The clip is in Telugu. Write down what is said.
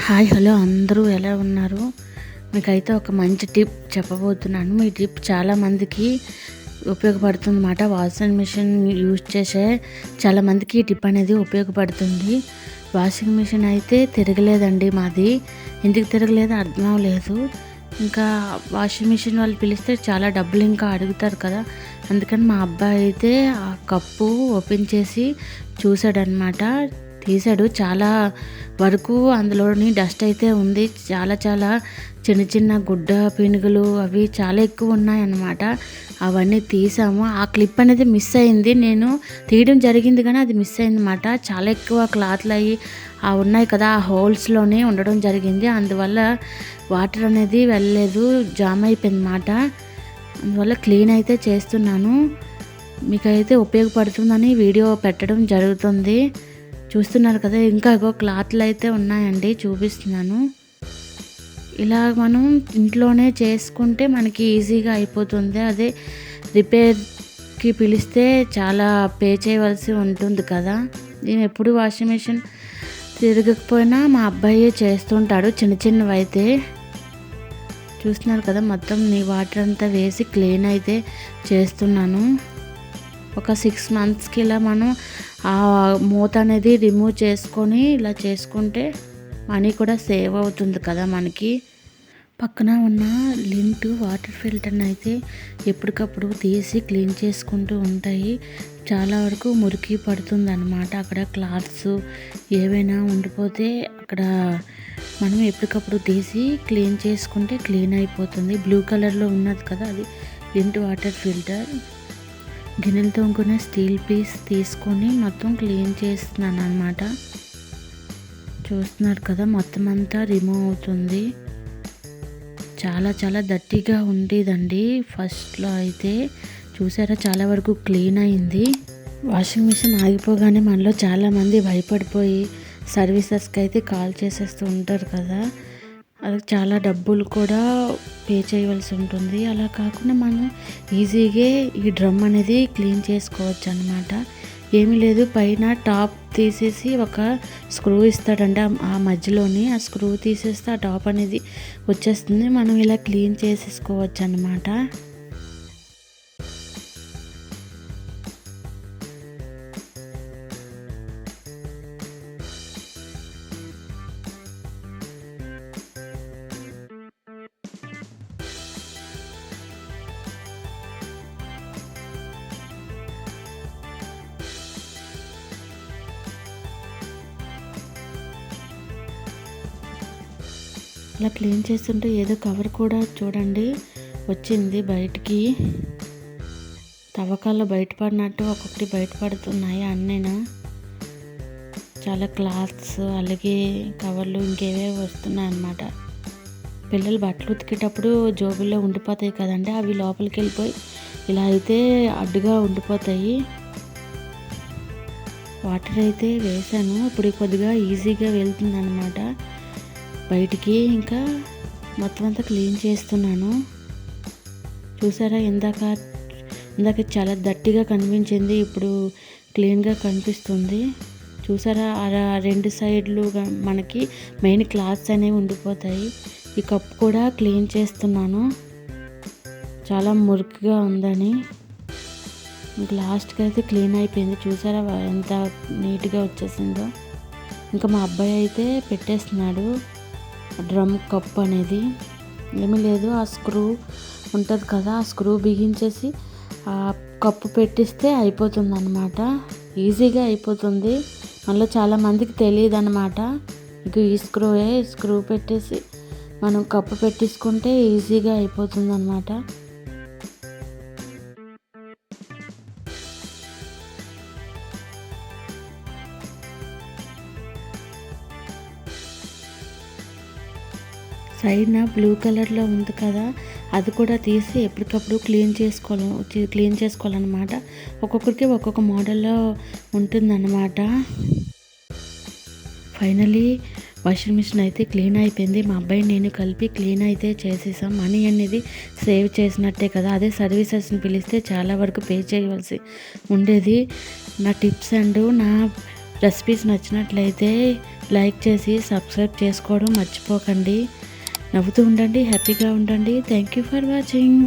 హాయ్ హలో అందరూ ఎలా ఉన్నారు? మీకైతే ఒక మంచి టిప్ చెప్పబోతున్నాను. ఈ టిప్ చాలామందికి ఉపయోగపడుతుందన్నమాట. వాషింగ్ మిషన్ యూజ్ చేసే చాలామందికి ఈ టిప్ అనేది ఉపయోగపడుతుంది. వాషింగ్ మిషన్ అయితే తిరగలేదండి మాది. ఎందుకు తిరగలేదో అర్థం అవ్వలేదు. ఇంకా వాషింగ్ మిషన్ వాళ్ళు పిలిస్తే చాలా డబ్బులు ఇంకా అడుగుతారు కదా, అందుకని మా అబ్బాయి అయితే ఆ కప్పు ఓపెన్ చేసి చూశాడనమాట. తీసాడు. చాలా వరకు అందులోని డస్ట్ అయితే ఉంది. చాలా చాలా చిన్న చిన్న గుడ్డ పినుగులు అవి చాలా ఎక్కువ ఉన్నాయన్నమాట. అవన్నీ తీసాము. ఆ క్లిప్ అనేది మిస్ అయింది. నేను తీయడం జరిగింది కానీ అది మిస్ అయిందన్నమాట. చాలా ఎక్కువ క్లాత్లు అవి ఉన్నాయి కదా, ఆ హోల్స్లోనే ఉండడం జరిగింది. అందువల్ల వాటర్ అనేది వెళ్ళలేదు, జామ్ అయిపోయిందన్నమాట. అందువల్ల క్లీన్ అయితే చేస్తున్నాను. మీకైతే ఉపయోగపడుతుందని వీడియో పెట్టడం జరుగుతుంది. చూస్తున్నారు కదా, ఇంకా క్లాత్లు అయితే ఉన్నాయండి, చూపిస్తున్నాను. ఇలా మనం ఇంట్లోనే చేసుకుంటే మనకి ఈజీగా అయిపోతుంది. అదే రిపేర్కి పిలిస్తే చాలా పే చేయవలసి ఉంటుంది కదా. నేను ఎప్పుడు వాషింగ్ మిషన్ తిరగకపోయినా మా అబ్బాయి చేస్తుంటాడు చిన్న చిన్నవి అయితే. చూస్తున్నారు కదా, మొత్తం నీ వాటర్ అంతా వేసి క్లీన్ అయితే చేస్తున్నాను. ఒక 6 మంత్స్కి ఇలా మనం ఆ మూత అనేది రిమూవ్ చేసుకొని ఇలా చేసుకుంటే మనీ కూడా సేవ్ అవుతుంది కదా మనకి. పక్కన ఉన్న లింట్ వాటర్ ఫిల్టర్ని అయితే ఎప్పటికప్పుడు తీసి క్లీన్ చేసుకుంటూ ఉంటాయి. చాలా వరకు మురికి పడుతుంది అన్నమాట. అక్కడ క్లాత్స్ ఏవైనా ఉండిపోతే అక్కడ మనం ఎప్పటికప్పుడు తీసి క్లీన్ చేసుకుంటే క్లీన్ అయిపోతుంది. బ్లూ కలర్లో ఉన్నది కదా, అది లింట్ వాటర్ ఫిల్టర్. గిన్నెలు తోముకునే స్టీల్ పీస్ తీసుకొని మొత్తం క్లీన్ చేస్తున్నాను అన్నమాట. చూస్తున్నారు కదా, మొత్తం అంతా రిమూవ్ అవుతుంది. చాలా చాలా దట్టిగా ఉండేదండి ఫస్ట్లో అయితే. చూసారా, చాలా వరకు క్లీన్ అయింది. వాషింగ్ మిషన్ ఆగిపోగానే మనలో చాలామంది భయపడిపోయి సర్వీసెస్కి అయితే కాల్ చేసేస్తూ ఉంటారు కదా. అది చాలా డబ్బులు కూడా పే చేయవలసి ఉంటుంది. అలా కాకుండా మనం ఈజీగా ఈ డ్రమ్ అనేది క్లీన్ చేసుకోవచ్చు అన్నమాట. ఏమీ లేదు, పైన టాప్ తీసేసి ఒక స్క్రూ ఇస్తాడంటే ఆ మధ్యలోని ఆ స్క్రూ తీసేస్తే ఆ టాప్ అనేది వచ్చేస్తుంది. మనం ఇలా క్లీన్ చేసేసుకోవచ్చు అన్నమాట. ఇలా క్లీన్ చేస్తుంటే ఏదో కవర్ కూడా చూడండి వచ్చింది బయటికి. తవ్వకాల్లో బయటపడినట్టు ఒక్కొక్కటి బయటపడుతున్నాయి అన్నీనా. చాలా క్లాత్స్ అలాగే కవర్లు ఇంకేవే వస్తున్నాయి అన్నమాట. పిల్లలు బట్టలు ఉతికేటప్పుడు జోబుల్లో ఉండిపోతాయి కదండి, అవి లోపలికి వెళ్ళిపోయి ఇలా అయితే అడ్డుగా ఉండిపోతాయి. వాటర్ అయితే వేసాను, ఇప్పుడు కొద్దిగా ఈజీగా వెళ్తుంది అన్నమాట బయటికి. ఇంకా మొత్తం అంతా క్లీన్ చేస్తున్నాను. చూసారా, ఇందాక చాలా దట్టిగా కనిపించింది, ఇప్పుడు క్లీన్గా కనిపిస్తుంది. చూసారా, అలా 2 సైడ్లు మనకి మెయిన్ క్లాత్స్ అనేవి ఉండిపోతాయి. ఈ కప్ కూడా క్లీన్ చేస్తున్నాను, చాలా మురికిగా ఉందని. ఇంకా లాస్ట్కి అయితే క్లీన్ అయిపోయింది. చూసారా ఎంత నీట్గా వచ్చేసిందో. ఇంకా మా అబ్బాయి అయితే పెట్టేస్తున్నాడు డ్రమ్ కప్ అనేది. ఏమీ లేదు, ఆ స్క్రూ ఉంటుంది కదా, ఆ స్క్రూ బిగించేసి ఆ కప్పు పెట్టిస్తే అయిపోతుంది అన్నమాట. ఈజీగా అయిపోతుంది. మనలో చాలామందికి తెలియదు అన్నమాట. ఇక ఈ స్క్రూ పెట్టేసి మనం కప్పు పెట్టేసుకుంటే ఈజీగా అయిపోతుంది అన్నమాట. సైడ్న బ్లూ కలర్లో ఉంది కదా, అది కూడా తీసి ఎప్పటికప్పుడు క్లీన్ చేసుకోవాలన్నమాట. ఒక్కొక్కరికి ఒక్కొక్క మోడల్లో ఉంటుందన్నమాట. ఫైనలీ వాషింగ్ మిషన్ అయితే క్లీన్ అయిపోయింది. మా అబ్బాయి నేను కలిపి క్లీన్ అయితే చేసేసాం. మనీ అనేది సేవ్ చేసినట్టే కదా. అదే సర్వీసెస్ని పిలిస్తే చాలా వరకు పే చేయవలసి ఉండేది. నా టిప్స్ అండ్ నా రెసిపీస్ నచ్చినట్లయితే లైక్ చేసి సబ్స్క్రైబ్ చేసుకోవడం మర్చిపోకండి. నవ్వుతూ ఉండండి, హ్యాపీగా ఉండండి. Thank you for watching.